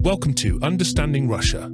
Welcome to Understanding Russia,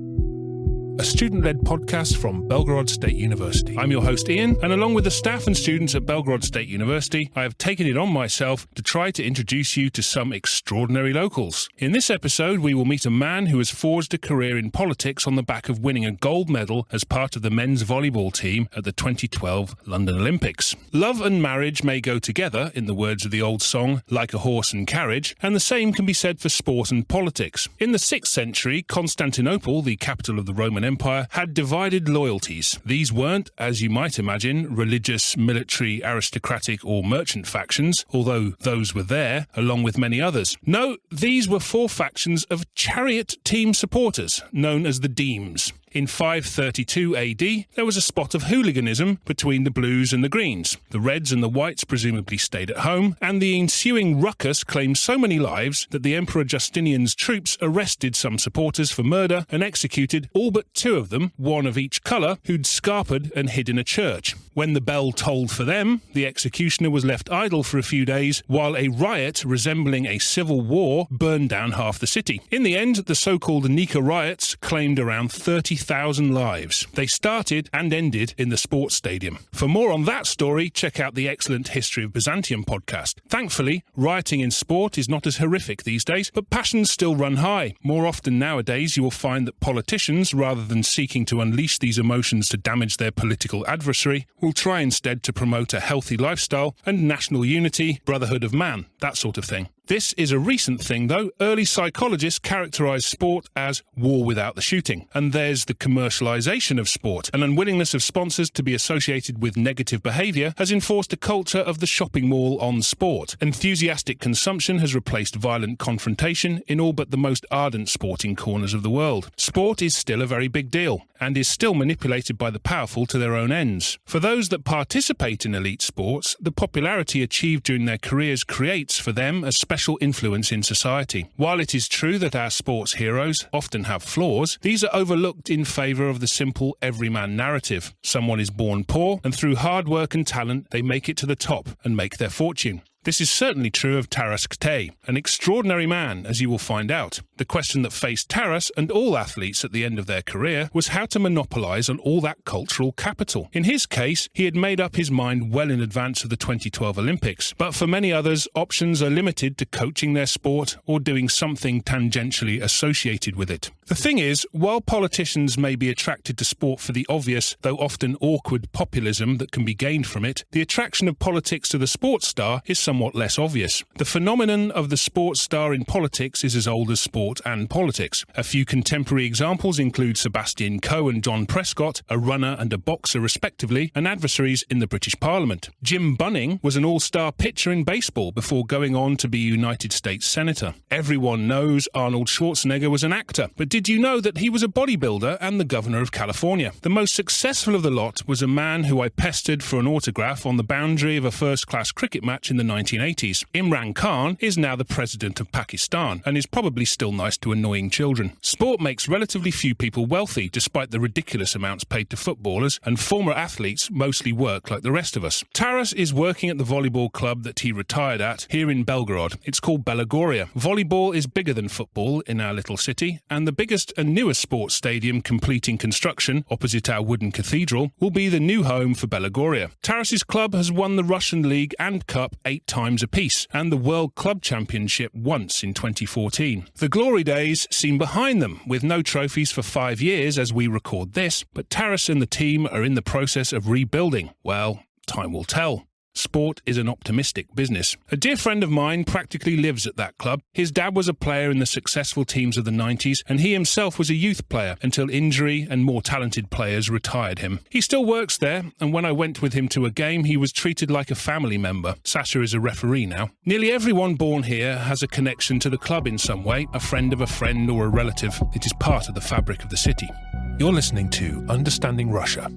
a student-led podcast from Belgorod State University. I'm your host Ian, and along with the staff and students at Belgorod State University, I have taken it on myself to try to introduce you to some extraordinary locals. In this episode, we will meet a man who has forged a career in politics on the back of winning a gold medal as part of the men's volleyball team at the 2012 London Olympics. Love and marriage may go together, in the words of the old song, like a horse and carriage, and the same can be said for sport and politics. In the 6th century, Constantinople, the capital of the Roman Empire, had divided loyalties. These weren't, as you might imagine, religious, military, aristocratic or merchant factions, although those were there, along with many others. No, these were 4 factions of chariot team supporters, known as the Demes. In 532 AD, there was a spot of hooliganism between the Blues and the Greens. The Reds and the Whites presumably stayed at home, and the ensuing ruckus claimed so many lives that the Emperor Justinian's troops arrested some supporters for murder and executed all but 2 of them, one of each colour, who'd scarpered and hid in a church. When the bell tolled for them, the executioner was left idle for a few days, while a riot resembling a civil war burned down half the city. In the end, the so-called Nika riots claimed around 30,000 lives. They started and ended in the sports stadium. For more on that story, check out the excellent History of Byzantium podcast. Thankfully, rioting in sport is not as horrific these days, but passions still run high. More often nowadays, you will find that politicians, rather than seeking to unleash these emotions to damage their political adversary, will try instead to promote a healthy lifestyle and national unity, brotherhood of man, that sort of thing. This is a recent thing, though. Early psychologists characterised sport as war without the shooting. And there's the commercialisation of sport. An unwillingness of sponsors to be associated with negative behaviour has enforced a culture of the shopping mall on sport. Enthusiastic consumption has replaced violent confrontation in all but the most ardent sporting corners of the world. Sport is still a very big deal, and is still manipulated by the powerful to their own ends. For those that participate in elite sports, the popularity achieved during their careers creates for them a special influence in society. While it is true that our sports heroes often have flaws, these are overlooked in favour of the simple everyman narrative. Someone is born poor, and through hard work and talent, they make it to the top and make their fortune. This is certainly true of Taras Khtey, an extraordinary man, as you will find out. The question that faced Taras and all athletes at the end of their career was how to monopolise on all that cultural capital. In his case, he had made up his mind well in advance of the 2012 Olympics, but for many others, options are limited to coaching their sport or doing something tangentially associated with it. The thing is, while politicians may be attracted to sport for the obvious, though often awkward populism that can be gained from it, the attraction of politics to the sports star is somewhat less obvious. The phenomenon of the sports star in politics is as old as sport and politics. A few contemporary examples include Sebastian Coe and John Prescott, a runner and a boxer respectively, and adversaries in the British Parliament. Jim Bunning was an all-star pitcher in baseball before going on to be United States Senator. Everyone knows Arnold Schwarzenegger was an actor, but did you know that he was a bodybuilder and the governor of California? The most successful of the lot was a man who I pestered for an autograph on the boundary of a first-class cricket match in the 1980s. Imran Khan is now the president of Pakistan and is probably still nice to annoying children. Sport makes relatively few people wealthy, despite the ridiculous amounts paid to footballers, and former athletes mostly work like the rest of us. Taras is working at the volleyball club that he retired at here in Belgorod. It's called Belagorje. Volleyball is bigger than football in our little city, and the biggest and newest sports stadium completing construction, opposite our wooden cathedral, will be the new home for Belagorje. Taras's club has won the Russian League and Cup 8 times apiece, and the World Club Championship once in 2014. The glory days seem behind them, with no trophies for 5 years as we record this, but Taras and the team are in the process of rebuilding. Well, time will tell. Sport is an optimistic business. A dear friend of mine practically lives at that club. His dad was a player in the successful teams of the 90s, and he himself was a youth player until injury and more talented players retired him. He still works there, and when I went with him to a game, he was treated like a family member. Sasha is a referee now. Nearly everyone born here has a connection to the club in some way, a friend of a friend or a relative. It is part of the fabric of the city. You're listening to Understanding Russia.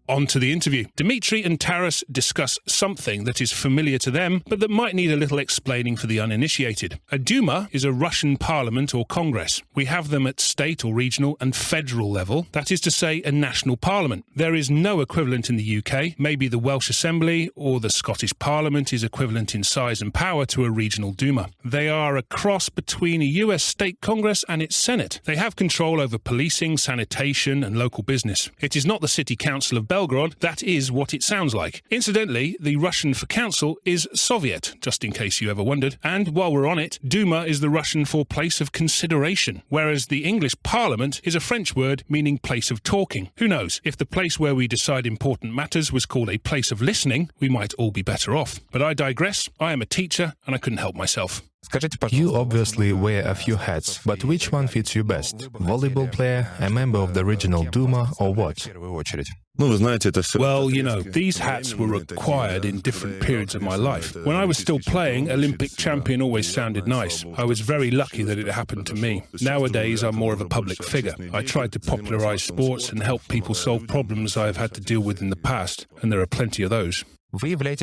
On to the interview. Dmitry and Taras discuss something that is familiar to them, but that might need a little explaining for the uninitiated. A Duma is a Russian parliament or congress. We have them at state or regional and federal level, that is to say, a national parliament. There is no equivalent in the UK. Maybe the Welsh Assembly or the Scottish Parliament is equivalent in size and power to a regional Duma. They are a cross between a US state congress and its Senate. They have control over policing, sanitation and local business. It is not the city council of Belgrade, that is what it sounds like. Incidentally, the Russian for council is Soviet, just in case you ever wondered. And while we're on it, Duma is the Russian for place of consideration, whereas the English Parliament is a French word meaning place of talking. Who knows, if the place where we decide important matters was called a place of listening, we might all be better off. But I digress. I am a teacher and I couldn't help myself. You obviously wear a few hats, but which one fits you best? Volleyball player, a member of the regional Duma, or what? Well, you know, these hats were required in different periods of my life. When I was still playing, Olympic champion always sounded nice. I was very lucky that it happened to me. Nowadays, I'm more of a public figure. I try to popularize sports and help people solve problems I have had to deal with in the past, and there are plenty of those.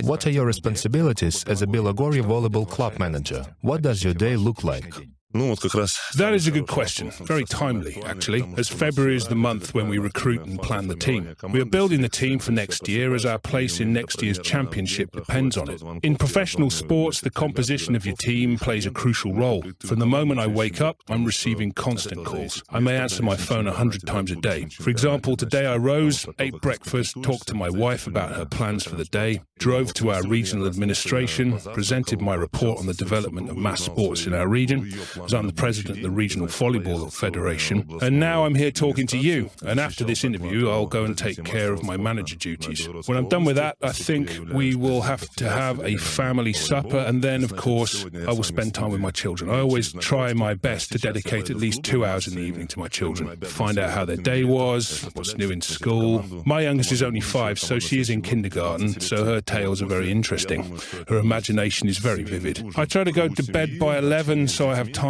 What are your responsibilities as a Belgorod volleyball club manager? What does your day look like? That is a good question. Very timely, actually, as February is the month when we recruit and plan the team. We are building the team for next year as our place in next year's championship depends on it. In professional sports, the composition of your team plays a crucial role. From the moment I wake up, I'm receiving constant calls. I may answer my phone 100 times a day. For example, today I rose, ate breakfast, talked to my wife about her plans for the day, drove to our regional administration, presented my report on the development of mass sports in our region, as I'm the president of the Regional Volleyball Federation, and now I'm here talking to you. And after this interview, I'll go and take care of my manager duties. When I'm done with that, I think we will have to have a family supper, and then, of course, I will spend time with my children. I always try my best to dedicate at least 2 hours in the evening to my children, find out how their day was, what's new in school. My youngest is only 5, so she is in kindergarten, so her tales are very interesting. Her imagination is very vivid. I try to go to bed by 11, so I have time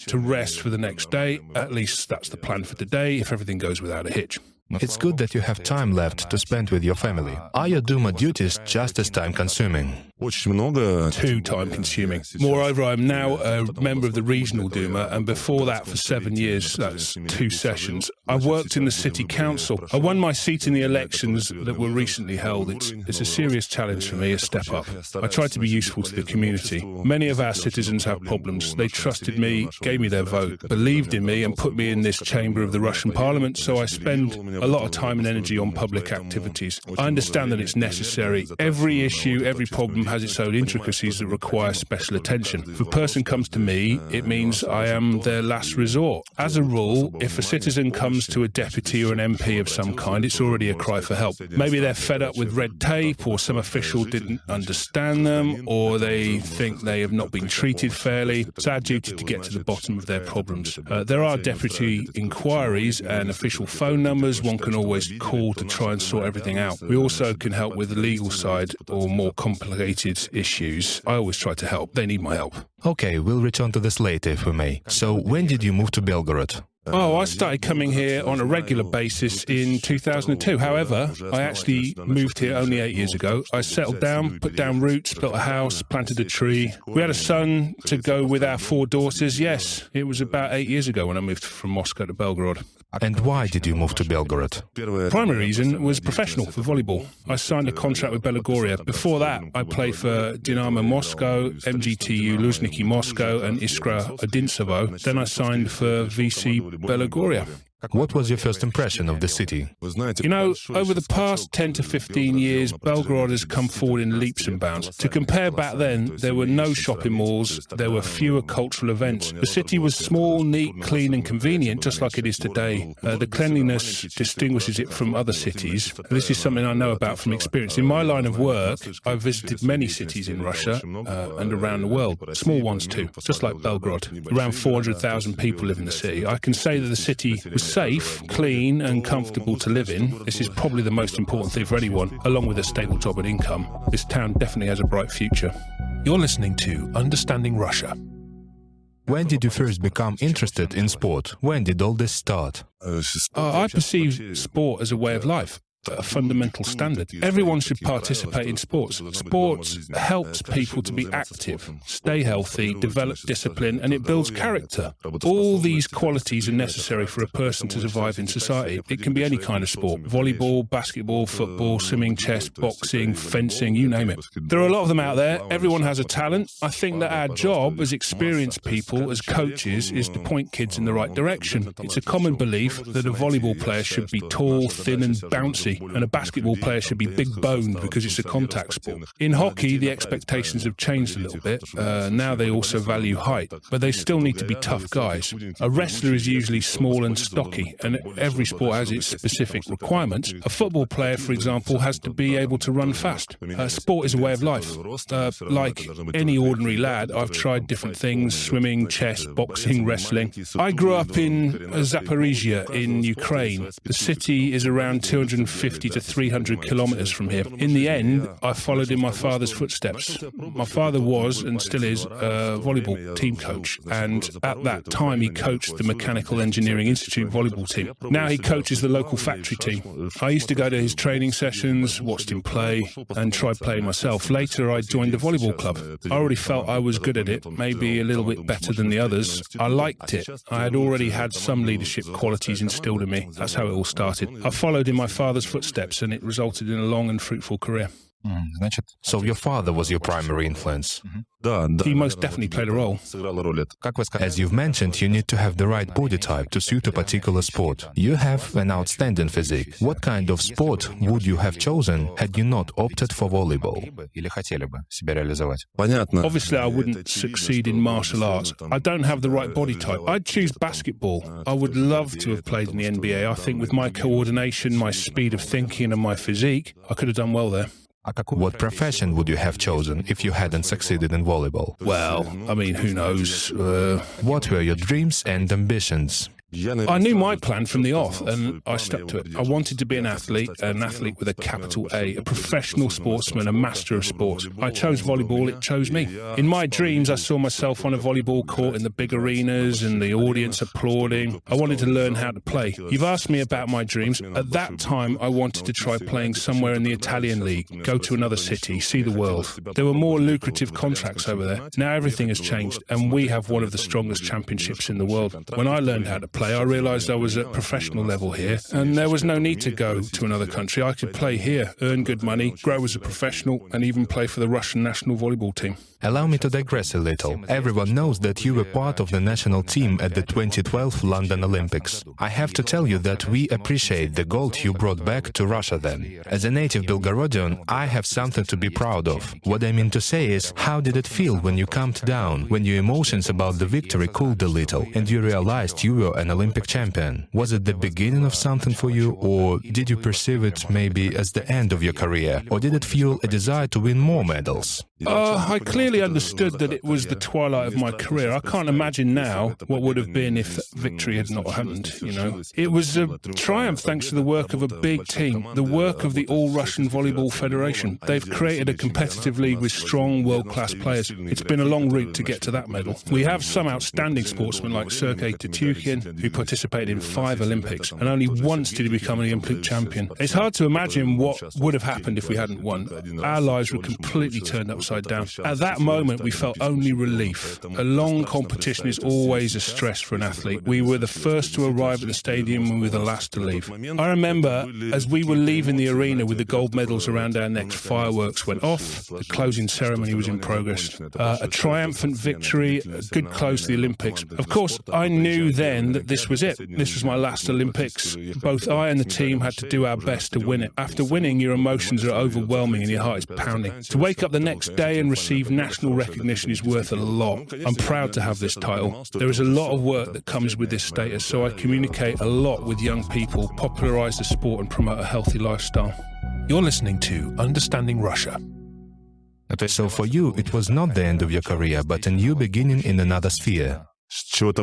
to rest for the next day. At least that's the plan for today, if everything goes without a hitch. It's good that you have time left to spend with your family. Are your Duma duties just as time-consuming? Too time-consuming. Moreover, I'm now a member of the regional Duma, and before that for 7 years, that's 2 sessions. I worked in the city council. I won my seat in the elections that were recently held. It's a serious challenge for me, a step up. I tried to be useful to the community. Many of our citizens have problems. They trusted me, gave me their vote, believed in me, and put me in this chamber of the Russian parliament, so I spend a lot of time and energy on public activities. I understand that it's necessary. Every issue, every problem has its own intricacies that require special attention. If a person comes to me, it means I am their last resort. As a rule, if a citizen comes to a deputy or an MP of some kind, it's already a cry for help. Maybe they're fed up with red tape, or some official didn't understand them, or they think they have not been treated fairly. It's our duty to get to the bottom of their problems. There are deputy inquiries and official phone numbers one can always call to try and sort everything out. We also can help with the legal side or more complicated issues. I always try to help. They need my help. Okay, we'll return to this later if we may. So, when did you move to Belgorod? I started coming here on a regular basis in 2002. However, I actually moved here only 8 years ago. I settled down, put down roots, built a house, planted a tree. We had a son to go with our 4 daughters. Yes, it was about 8 years ago when I moved from Moscow to Belgorod. And why did you move to Belgorod? Primary reason was professional, for volleyball. I signed a contract with Belgorod. Before that, I played for Dynamo Moscow, MGTU Luzhniki Moscow and Iskra Odintsovo. Then I signed for VC Belgorod. What was your first impression of the city? You know, over the past 10 to 15 years, Belgorod has come forward in leaps and bounds. To compare back then, there were no shopping malls, there were fewer cultural events. The city was small, neat, clean and convenient, just like it is today. The cleanliness distinguishes it from other cities. This is something I know about from experience. In my line of work, I've visited many cities in Russia and around the world, small ones too, just like Belgorod. Around 400,000 people live in the city. I can say that the city was safe, clean and comfortable to live in. This is probably the most important thing for anyone, along with a stable job and income. This town definitely has a bright future. You're listening to Understanding Russia. When did you first become interested in sport? When did all this start? I perceive sport as a way of life. a fundamental standard. Everyone should participate in sports. Sports helps people to be active, stay healthy, develop discipline, and it builds character. All these qualities are necessary for a person to survive in society. It can be any kind of sport: volleyball, basketball, football, swimming, chess, boxing, fencing, you name it. There are a lot of them out there. Everyone has a talent. I think that our job as experienced people, as coaches, is to point kids in the right direction. It's a common belief that a volleyball player should be tall, thin and bouncy, and a basketball player should be big-boned because it's a contact sport. In hockey, the expectations have changed a little bit. Now they also value height, but they still need to be tough guys. A wrestler is usually small and stocky, and every sport has its specific requirements. A football player, for example, has to be able to run fast. Sport is a way of life. Like any ordinary lad, I've tried different things: swimming, chess, boxing, wrestling. I grew up in Zaporizhia in Ukraine. The city is around 250 to 300 kilometers from here. In the end, I followed in my father's footsteps. My father was, and still is, a volleyball team coach, and at that time he coached the Mechanical Engineering Institute volleyball team. Now he coaches the local factory team. I used to go to his training sessions, watched him play, and tried playing myself. Later I joined a volleyball club. I already felt I was good at it, maybe a little bit better than the others. I liked it. I had already had some leadership qualities instilled in me. That's how it all started. I followed in my father's footsteps, and it resulted in a long and fruitful career. So your father was your primary influence. He most definitely played a role. As you've mentioned, you need to have the right body type to suit a particular sport. You have an outstanding physique. What kind of sport would you have chosen had you not opted for volleyball? Obviously, I wouldn't succeed in martial arts. I don't have the right body type. I'd choose basketball. I would love to have played in the NBA. I think with my coordination, my speed of thinking and my physique, I could have done well there. What profession would you have chosen if you hadn't succeeded in volleyball? Well, I mean, who knows? What were your dreams and ambitions? I knew my plan from the off, and I stuck to it. I wanted to be an athlete with a capital A, a professional sportsman, a master of sports. I chose volleyball, it chose me. In my dreams, I saw myself on a volleyball court in the big arenas and the audience applauding. I wanted to learn how to play. You've asked me about my dreams. At that time, I wanted to try playing somewhere in the Italian league, go to another city, see the world. There were more lucrative contracts over there. Now everything has changed, and we have one of the strongest championships in the world. When I learned how to play, I realised I was at professional level here, and there was no need to go to another country. I could play here, earn good money, grow as a professional, and even play for the Russian national volleyball team. Allow me to digress a little. Everyone knows that you were part of the national team at the 2012 London Olympics. I have to tell you that we appreciate the gold you brought back to Russia then. As a native Belgorodian, I have something to be proud of. What I mean to say is, how did it feel when you calmed down, when your emotions about the victory cooled a little, and you realized you were an Olympic champion? Was it the beginning of something for you, or did you perceive it maybe as the end of your career, or did it fuel a desire to win more medals? I clearly understood that it was the twilight of my career. I can't imagine now what would have been if victory had not happened, you know. It was a triumph thanks to the work of a big team, the work of the All-Russian Volleyball Federation. They've created a competitive league with strong world-class players. It's been a long route to get to that medal. We have some outstanding sportsmen like Sergei Tetyukhin, who participated in 5 Olympics, and only once did he become an Olympic champion. It's hard to imagine what would have happened if we hadn't won. Our lives were completely turned upside down. At that moment, we felt only relief. A long competition is always a stress for an athlete. We were the first to arrive at the stadium and we were the last to leave. I remember as we were leaving the arena with the gold medals around our necks, fireworks went off, the closing ceremony was in progress. A triumphant victory, a good close to the Olympics. Of course, I knew then that this was it. This was my last Olympics. Both I and the team had to do our best to win it. After winning, your emotions are overwhelming and your heart is pounding. To wake up the next day and receive national recognition is worth a lot. I'm proud to have this title. There is a lot of work that comes with this status, so I communicate a lot with young people, popularise the sport and promote a healthy lifestyle. You're listening to Understanding Russia. So for you, it was not the end of your career, but a new beginning in another sphere.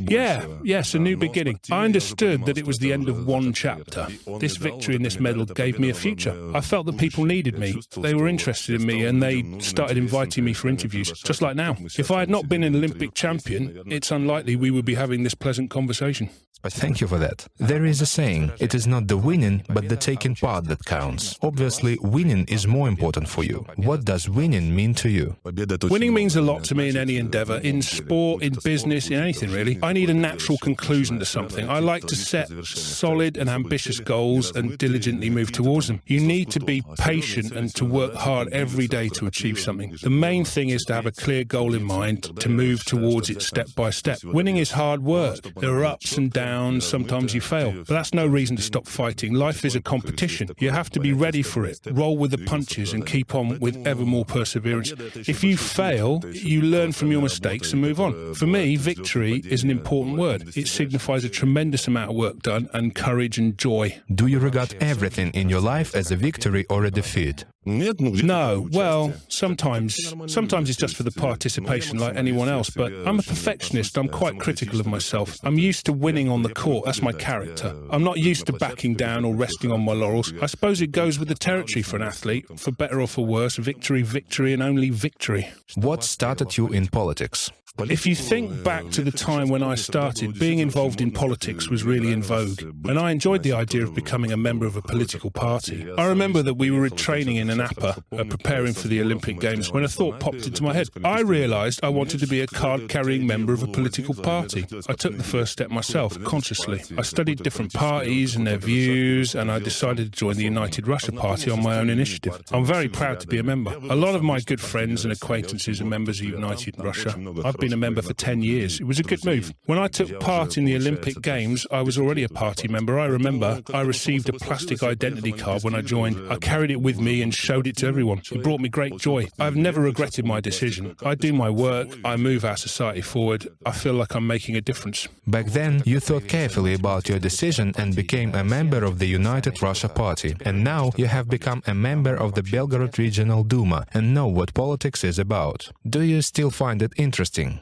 Yes, a new beginning. I understood that it was the end of one chapter. This victory and this medal gave me a future. I felt that people needed me. They were interested in me and they started inviting me for interviews, just like now. If I had not been an Olympic champion, it's unlikely we would be having this pleasant conversation. Thank you for that. There is a saying, it is not the winning, but the taking part that counts. Obviously, winning is more important for you. What does winning mean to you? Winning means a lot to me in any endeavour, in sport, in business, in anything really. I need a natural conclusion to something. I like to set solid and ambitious goals and diligently move towards them. You need to be patient and to work hard every day to achieve something. The main thing is to have a clear goal in mind, to move towards it step by step. Winning is hard work. There are ups and downs. Sometimes you fail, but that's no reason to stop fighting. Life is a competition. You have to be ready for it, roll with the punches and keep on with ever more perseverance. If you fail, you learn from your mistakes and move on. For me, victory is an important word. It signifies a tremendous amount of work done and courage and joy. Do you regard everything in your life as a victory or a defeat? No, well, sometimes it's just for the participation like anyone else, but I'm a perfectionist. I'm quite critical of myself. I'm used to winning on the court. That's my character. I'm not used to backing down or resting on my laurels. I suppose it goes with the territory for an athlete. For better or for worse, victory, victory, and only victory. What started you in politics? If you think back to the time when I started, being involved in politics was really in vogue, and I enjoyed the idea of becoming a member of a political party. I remember that we were training in Napa, preparing for the Olympic Games, when a thought popped into my head. I realised I wanted to be a card-carrying member of a political party. I took the first step myself, consciously. I studied different parties and their views, and I decided to join the United Russia Party on my own initiative. I'm very proud to be a member. A lot of my good friends and acquaintances are members of United Russia. I've been a member for 10 years. It was a good move. When I took part in the Olympic Games, I was already a party member. I remember I received a plastic identity card when I joined. I carried it with me and showed it to everyone. It brought me great joy. I've never regretted my decision. I do my work. I move our society forward. I feel like I'm making a difference. Back then, you thought carefully about your decision and became a member of the United Russia Party. And now you have become a member of the Belgorod Regional Duma and know what politics is about. Do you still find it interesting?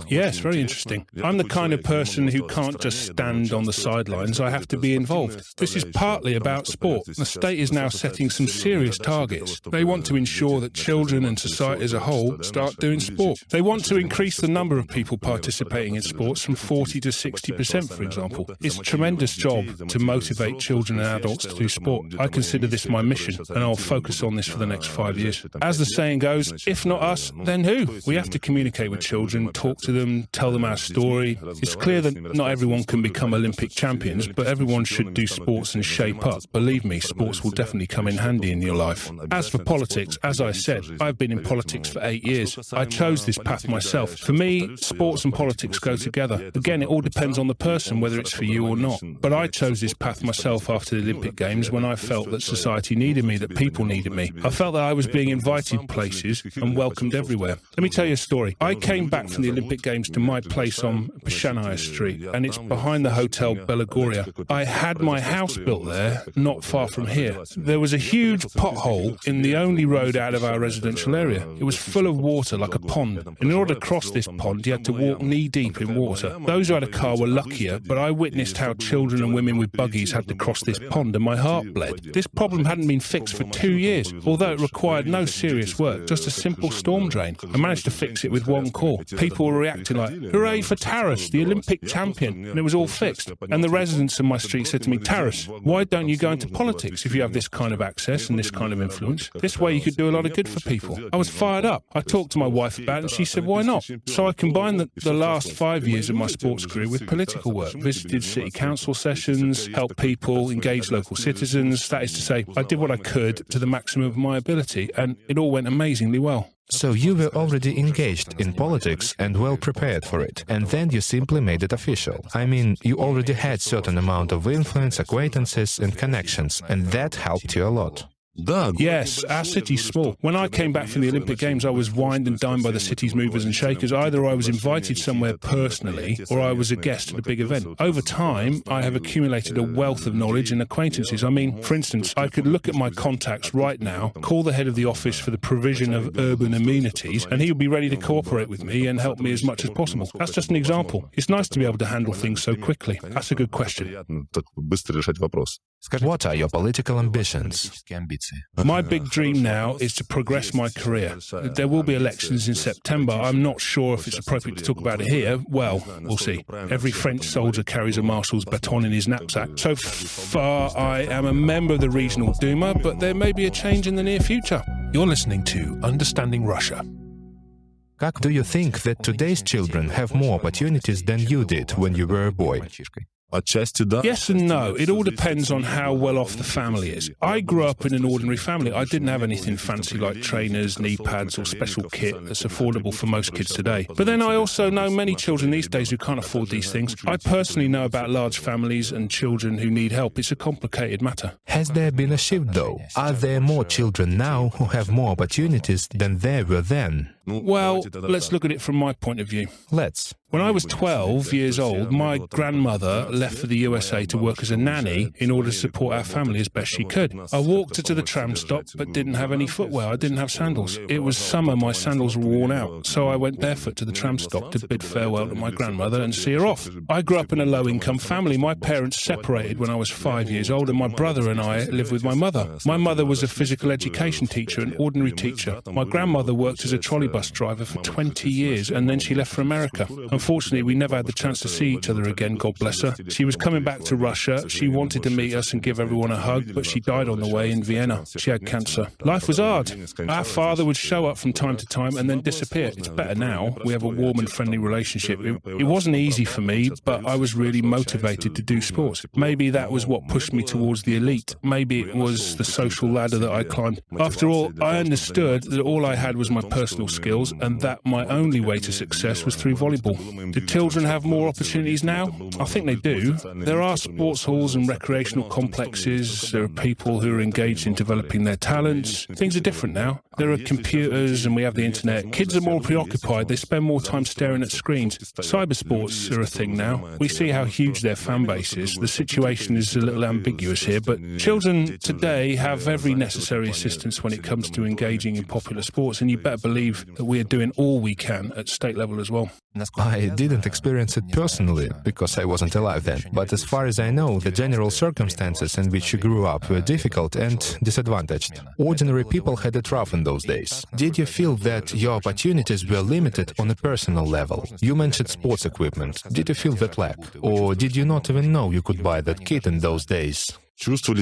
Yes, very interesting. I'm the kind of person who can't just stand on the sidelines. I have to be involved. This is partly about sport. The state is now setting some serious targets. They want to ensure that children and society as a whole start doing sport. They want to increase the number of people participating in sports from 40 to 60%, for example. It's a tremendous job to motivate children and adults to do sport. I consider this my mission, and I'll focus on this for the next 5 years. As the saying goes, if not us, then who? We have to communicate with children, talk to them, tell them our story. It's clear that not everyone can become Olympic champions, but everyone should do sports and shape up. Believe me, sports will definitely come in handy in your life. As for politics, as I said, I've been in politics for 8 years. I chose this path myself. For me, sports and politics go together. Again, it all depends on the person, whether it's for you or not. But I chose this path myself after the Olympic Games when I felt that society needed me, that people needed me. I felt that I was being invited places and welcomed everywhere. Let me tell you a story. I came back from the Olympic Games to my place on Pishanaya Street, and it's behind the Hotel Belagoria. I had my house built there, not far from here. There was a huge pothole in the only road out of our residential area. It was full of water, like a pond. And in order to cross this pond, you had to walk knee-deep in water. Those who had a car were luckier, but I witnessed how children and women with buggies had to cross this pond, and my heart bled. This problem hadn't been fixed for 2 years, although it required no serious work, just a simple storm drain. I managed to fix it with one call. People were reacting like, "Hooray for Taras, the Olympic champion," and it was all fixed. And the residents of my street said to me, "Taras, why don't you go into politics if you have this kind of access and this kind of influence? This way you could do a lot of good for people." I was fired up. I talked to my wife about it and she said, "Why not?" So I combined the last 5 years of my sports career with political work, visited city council sessions, helped people, engaged local citizens. That is to say, I did what I could to the maximum of my ability, and it all went amazingly well. So you were already engaged in politics and well prepared for it, and then you simply made it official. I mean, you already had certain amount of influence, acquaintances and connections, and that helped you a lot. Yes, our city's small. When I came back from the Olympic Games, I was wined and dined by the city's movers and shakers. Either I was invited somewhere personally, or I was a guest at a big event. Over time, I have accumulated a wealth of knowledge and acquaintances. I mean, for instance, I could look at my contacts right now, call the head of the office for the provision of urban amenities, and he would be ready to cooperate with me and help me as much as possible. That's just an example. It's nice to be able to handle things so quickly. That's a good question. What are your political ambitions? My big dream now is to progress my career. There will be elections in September. I'm not sure if it's appropriate to talk about it here. Well, we'll see. Every French soldier carries a marshal's baton in his knapsack. So far, I am a member of the Regional Duma, but there may be a change in the near future. You're listening to Understanding Russia. Do you think that today's children have more opportunities than you did when you were a boy? Yes and no. It all depends on how well off the family is. I grew up in an ordinary family. I didn't have anything fancy like trainers, knee pads or special kit that's affordable for most kids today. But then I also know many children these days who can't afford these things. I personally know about large families and children who need help. It's a complicated matter. Has there been a shift though? Are there more children now who have more opportunities than there were then? Well, let's look at it from my point of view. Let's. When I was 12 years old, my grandmother left for the USA to work as a nanny in order to support our family as best she could. I walked her to the tram stop but didn't have any footwear. I didn't have sandals. It was summer, my sandals were worn out, so I went barefoot to the tram stop to bid farewell to my grandmother and see her off. I grew up in a low-income family. My parents separated when I was 5 years old and my brother and I lived with my mother. My mother was a physical education teacher, an ordinary teacher. My grandmother worked as a trolley bus driver for 20 years and then she left for America. Unfortunately, we never had the chance to see each other again, God bless her. She was coming back to Russia. She wanted to meet us and give everyone a hug, but she died on the way in Vienna. She had cancer. Life was hard. Our father would show up from time to time and then disappear. It's better now. We have a warm and friendly relationship. It wasn't easy for me, but I was really motivated to do sports. Maybe that was what pushed me towards the elite. Maybe it was the social ladder that I climbed. After all, I understood that all I had was my personal skills and that my only way to success was through volleyball. Do children have more opportunities now? I think they do. There are sports halls and recreational complexes. There are people who are engaged in developing their talents. Things are different now. There are computers and we have the internet. Kids are more preoccupied. They spend more time staring at screens. Cybersports are a thing now. We see how huge their fan base is. The situation is a little ambiguous here, but children today have every necessary assistance when it comes to engaging in popular sports, and you better believe that we are doing all we can at state level as well. I didn't experience it personally, because I wasn't alive then. But as far as I know, the general circumstances in which you grew up were difficult and disadvantaged. Ordinary people had it rough in those days. Did you feel that your opportunities were limited on a personal level? You mentioned sports equipment. Did you feel that lack? Or did you not even know you could buy that kit in those days?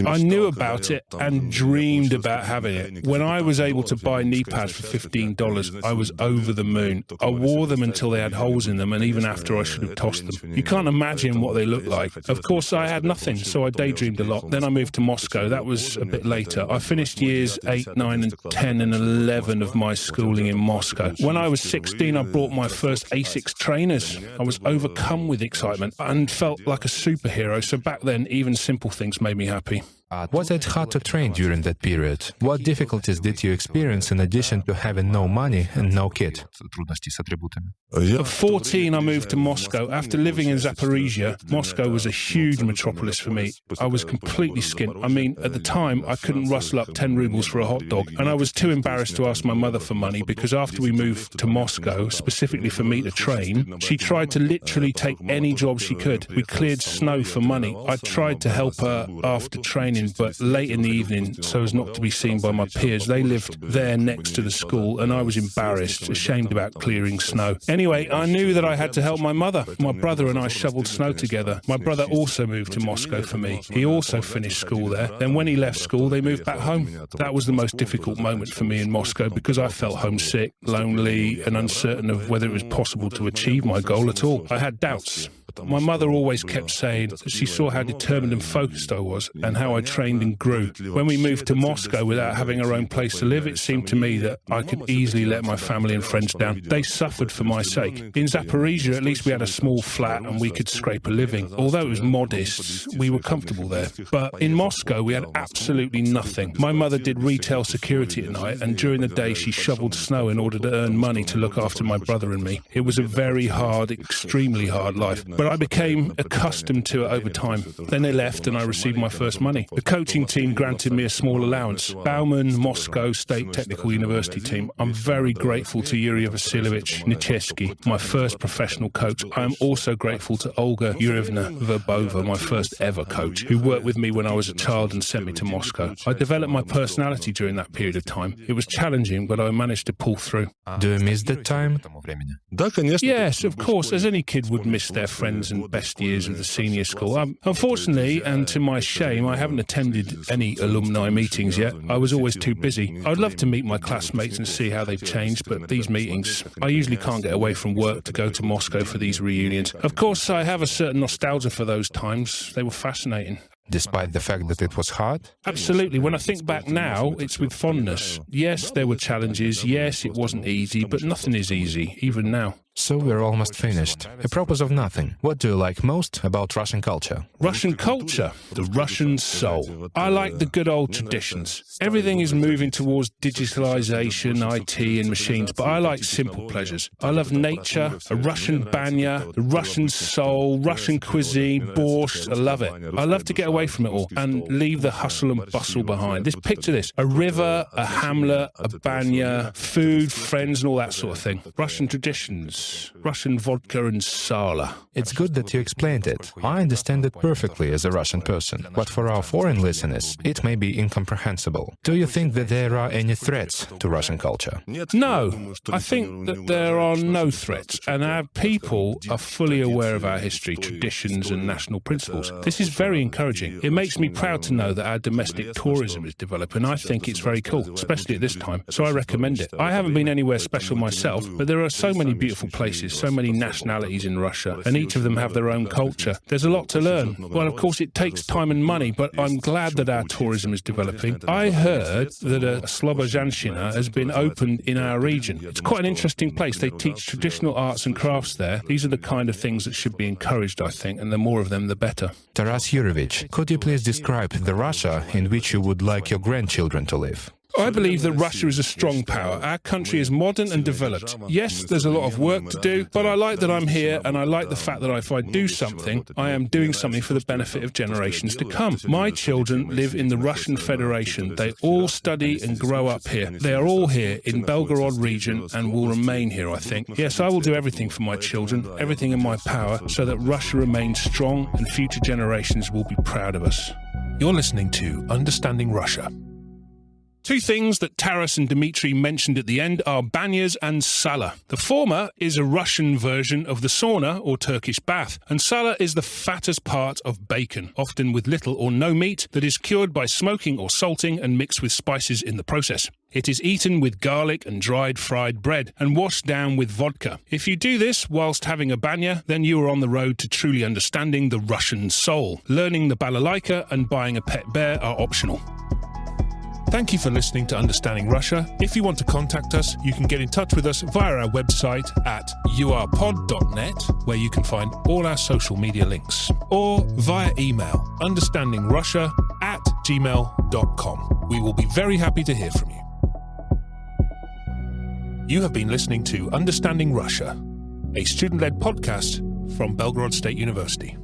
I knew about it and dreamed about having it. When I was able to buy knee pads for $15, I was over the moon. I wore them until they had holes in them, and even after I should have tossed them. You can't imagine what they looked like. Of course, I had nothing, so I daydreamed a lot. Then I moved to Moscow. That was a bit later. I finished years 8, 9, and 10 and 11 of my schooling in Moscow. When I was 16, I bought my first Asics trainers. I was overcome with excitement and felt like a superhero, so back then, even simple things made me happy. Was it hard to train during that period? What difficulties did you experience in addition to having no money and no kit? At 14, I moved to Moscow. After living in Zaporizhia, Moscow was a huge metropolis for me. I was completely skint. I mean, at the time, I couldn't rustle up 10 rubles for a hot dog, and I was too embarrassed to ask my mother for money because after we moved to Moscow, specifically for me to train, she tried to literally take any job she could. We cleared snow for money. I tried to help her after training, but late in the evening, so as not to be seen by my peers. They lived there next to the school, and I was embarrassed, ashamed about clearing snow. Anyway, I knew that I had to help my mother. My brother and I shoveled snow together. My brother also moved to Moscow for me. He also finished school there. Then when he left school, they moved back home. That was the most difficult moment for me in Moscow because I felt homesick, lonely, and uncertain of whether it was possible to achieve my goal at all. I had doubts. My mother always kept saying that she saw how determined and focused I was and how I trained and grew. When we moved to Moscow without having our own place to live, it seemed to me that I could easily let my family and friends down. They suffered for my sake. In Zaporizhia, at least we had a small flat and we could scrape a living. Although it was modest, we were comfortable there. But in Moscow, we had absolutely nothing. My mother did retail security at night, and during the day she shoveled snow in order to earn money to look after my brother and me. It was a very hard, extremely hard life. But I became accustomed to it over time. Then they left and I received my first money. The The coaching team granted me a small allowance. Bauman, Moscow State Technical University team. I'm very grateful to Yuri Vasilyevich Nichesky, my first professional coach. I am also grateful to Olga Yurievna Verbova, my first ever coach, who worked with me when I was a child and sent me to Moscow. I developed my personality during that period of time. It was challenging, but I managed to pull through. Do you miss that time? Yes, of course, as any kid would miss their friends and best years of the senior school. Unfortunately, and to my shame, I haven't attended any alumni meetings yet. I was always too busy. I'd love to meet my classmates and see how they've changed, but these meetings, I usually can't get away from work to go to Moscow for these reunions. Of course, I have a certain nostalgia for those times. They were fascinating. Despite the fact that it was hard? Absolutely. When I think back now, it's with fondness. Yes, there were challenges. Yes, it wasn't easy, but nothing is easy, even now. So we're almost finished. Apropos of nothing, what do you like most about Russian culture? Russian culture, the Russian soul. I like the good old traditions. Everything is moving towards digitalization, IT and machines, but I like simple pleasures. I love nature, a Russian banya, the Russian soul, Russian cuisine, borscht. I love it. I love to get away from it all and leave the hustle and bustle behind. Picture this, a river, a hamlet, a banya, food, friends and all that sort of thing. Russian traditions. Russian vodka and sala. It's good that you explained it. I understand it perfectly as a Russian person, but for our foreign listeners, it may be incomprehensible. Do you think that there are any threats to Russian culture? No, I think that there are no threats, and our people are fully aware of our history, traditions and national principles. This is very encouraging. It makes me proud to know that our domestic tourism is developing. I think it's very cool, especially at this time, so I recommend it. I haven't been anywhere special myself, but there are so many beautiful places, so many nationalities in Russia, and each of them have their own culture. There's a lot to learn. Well, of course, it takes time and money, but I'm glad that our tourism is developing. I heard that a Slobozhanщина has been opened in our region. It's quite an interesting place. They teach traditional arts and crafts there. These are the kind of things that should be encouraged, I think, and the more of them, the better. Taras Yurovich, could you please describe the Russia in which you would like your grandchildren to live? I believe that Russia is a strong power. Our country is modern and developed. Yes, there's a lot of work to do, but I like that I'm here, and I like the fact that if I do something, I am doing something for the benefit of generations to come. My children live in the Russian Federation. They all study and grow up here. They are all here in Belgorod region and will remain here, I think. Yes, I will do everything for my children, everything in my power, so that Russia remains strong and future generations will be proud of us. You're listening to Understanding Russia. Two things that Taras and Dmitry mentioned at the end are banyas and sala. The former is a Russian version of the sauna or Turkish bath, and sala is the fattest part of bacon, often with little or no meat, that is cured by smoking or salting and mixed with spices in the process. It is eaten with garlic and dried fried bread and washed down with vodka. If you do this whilst having a banya, then you are on the road to truly understanding the Russian soul. Learning the balalaika and buying a pet bear are optional. Thank you for listening to Understanding Russia. If you want to contact us, you can get in touch with us via our website at urpod.net, where you can find all our social media links, or via email, understandingrussia@gmail.com. We will be very happy to hear from you. You have been listening to Understanding Russia, a student-led podcast from Belgorod State University.